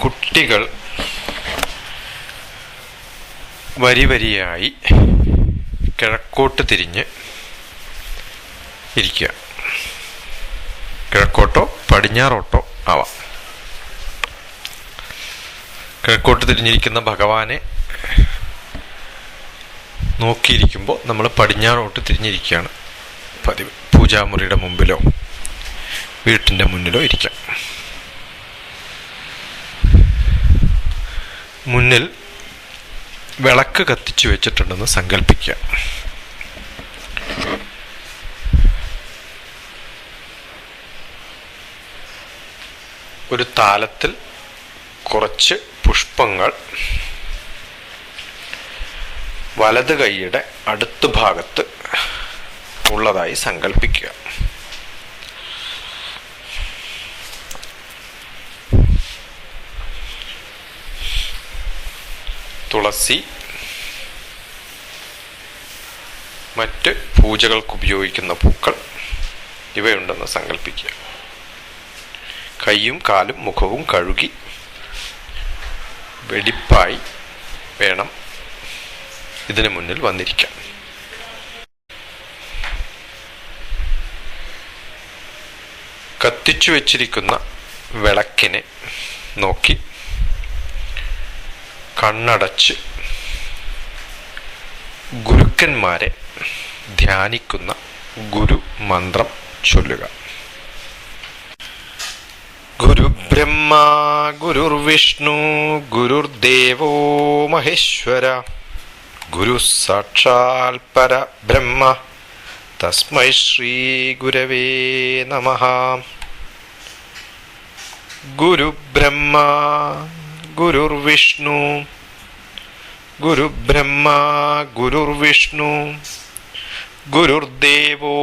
കുട്ടികൾ വരി വരിയായി കിഴക്കോട്ട് തിരിഞ്ഞ് ഇരിക്കുക. കിഴക്കോട്ടോ പടിഞ്ഞാറോട്ടോ ആവാം. കിഴക്കോട്ട് തിരിഞ്ഞിരിക്കുന്ന ഭഗവാനെ നോക്കിയിരിക്കുമ്പോൾ നമ്മൾ പടിഞ്ഞാറോട്ട് തിരിഞ്ഞിരിക്കുകയാണ് പതിവ്. പൂജാമുറിയുടെ മുമ്പിലോ വീട്ടിൻ്റെ മുന്നിലോ ഇരിക്കാം. മുന്നിൽ വിളക്ക് കത്തിച്ചു വെച്ചിട്ടുണ്ടെന്ന് സങ്കല്പിക്കുക. ഒരു താലത്തിൽ കുറച്ച് പുഷ്പങ്ങൾ വലത് കൈയുടെ അടുത്ത ഭാഗത്ത് ഉള്ളതായി സങ്കല്പിക്കുക. തുളസി, മറ്റ് പൂജകൾക്ക് ഉപയോഗിക്കുന്ന പൂക്കൾ ഇവയുണ്ടെന്ന് സങ്കല്പിക്കുക. കൈയും കാലും മുഖവും കഴുകി വെടിപ്പായി വേണം ഇതിനു മുന്നിൽ വന്നിരിക്കാൻ. കത്തിച്ചു വച്ചിരിക്കുന്ന വിളക്കിനെ നോക്കി കണ്ണടച്ച് ഗുരുക്കന്മാരെ ധ്യാനിക്കുന്ന ഗുരു മന്ത്രം ചൊല്ലുക. ഗുരുബ്രഹ്മ ഗുരുർവിഷ്ണു ഗുരുർദേവോ മഹേശ്വര ഗുരു സാക്ഷാൽ പരബ്രഹ്മ തസ്മൈ ശ്രീ ഗുരവേ നമഃ. ഗുരുബ്രഹ്മ ഗുരുർവിഷ്ണു ഗുരുബ്രഹ്മ ഗുരുർവിഷ്ണു ഗുരുർദേവോ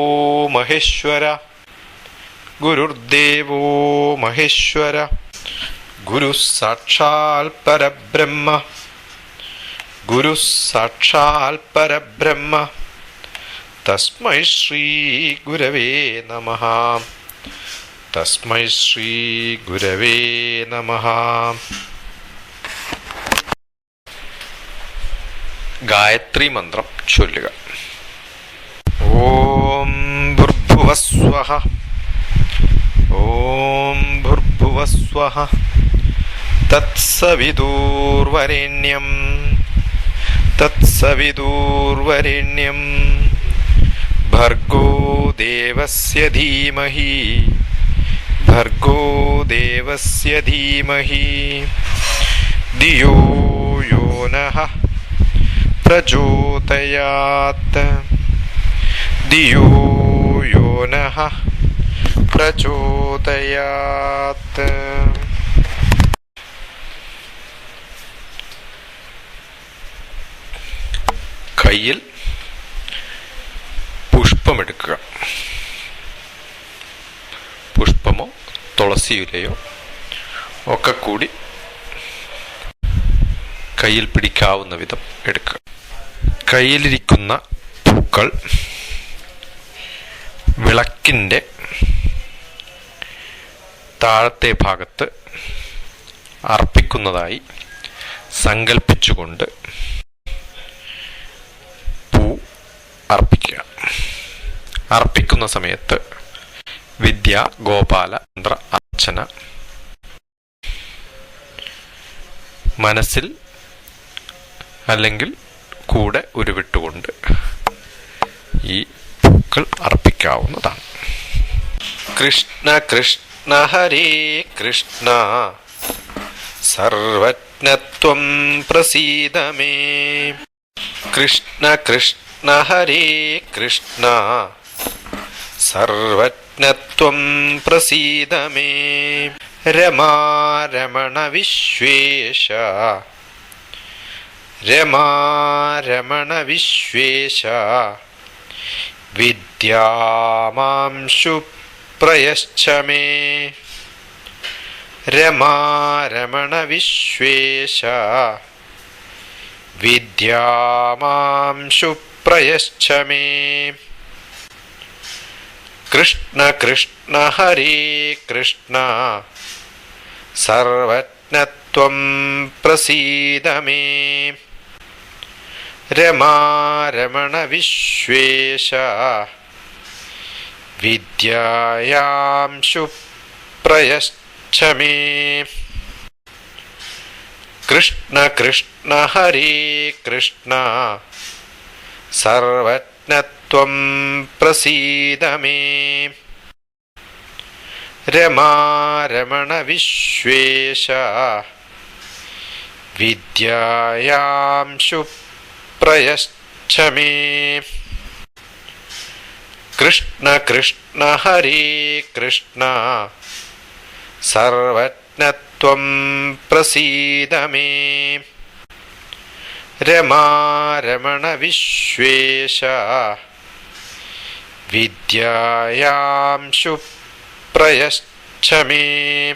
മഹേശ്വര ഗുരുർദേവോ മഹേശ്വര ഗുരു സാക്ഷാൽ പരബ്രഹ്മ ഗുരു സാക്ഷാൽ പരബ്രഹ്മ തസ്മൈ ശ്രീ ഗുരവേ നമഃ. തസ്മൈ ശ്രീ ഗുരവേ നമഃ. ഗായത്രി മന്ത്രം ചൊല്ലുക. ഓം ഭൂർഭുവസ്വഃ ഓം ഭൂർഭുവസ്വഃ തത്സവിതുർവരേണ്യം തത്സവിതുർവരേണ്യം ഭർഗോ ദേവസ്യ ധീമഹി ഭർഗോ ദേവസ്യ ധീമഹി ധിയോ യോ നഃ പ്രചോദയാത് ധിയോ യോ നഃ പ്രചോദയാത്. കയ്യിൽ പുഷ്പമെടുക്കുക. പുഷ്പമോ തുളസിയിലയോ ഒക്കെ കൂടി കയ്യിൽ പിടിക്കാവുന്ന വിധം എടുക്കുക. കയ്യിലിരിക്കുന്ന പൂക്കൾ വിളക്കിൻ്റെ താഴത്തെ ഭാഗത്ത് അർപ്പിക്കുന്നതായി സങ്കല്പിച്ചുകൊണ്ട് പൂ അർപ്പിക്കുക. അർപ്പിക്കുന്ന സമയത്ത് വിദ്യ ഗോപാല മന്ത്ര അർച്ചന മനസ്സിൽ അല്ലെങ്കിൽ കൂടെ ഉരുവിട്ടുകൊണ്ട് ഈ പൂക്കൾ അർപ്പിക്കാവുന്നതാണ്. കൃഷ്ണ കൃഷ്ണ ഹരേ കൃഷ്ണ സർവജ്ഞത്വം പ്രസീദ മേ. കൃഷ്ണ കൃഷ്ണ ഹരേ Krishna സർവജ്ഞത്വം പ്രസീദ may. രമാരമണ Vishwesha രമാരമണ Vishwesha വിദ്യാമാംശു പ്രയശ്ച may. രമാരമണ Vishwesha വിദ്യാമാംശു പ്രയശ്ച may. Krishna Krishna ഹരേ കൃഷ്ണ സർവജ്ഞത്വം പ്രസീദ മേ. രമാരമണ വിശ്വേശ വിദ്യായാംശു പ്രയച്ഛ മേ. കൃഷ്ണ കൃഷ്ണ ഹരേ കൃഷ്ണ സർവജ്ഞത്വം പ്രസീദ മേ. രമാരമണ വിശ്വേശ വിദ്യായാംശു പ്രയച്ഛ മേ. കൃഷ്ണ കൃഷ്ണ ഹരേ കൃഷ്ണ സർവജ്ഞത്വം പ്രസീദ മേ. രമാരമണ വിശ്വേശ വിദ്യായാംശു പ്രയച്ഛ മേ.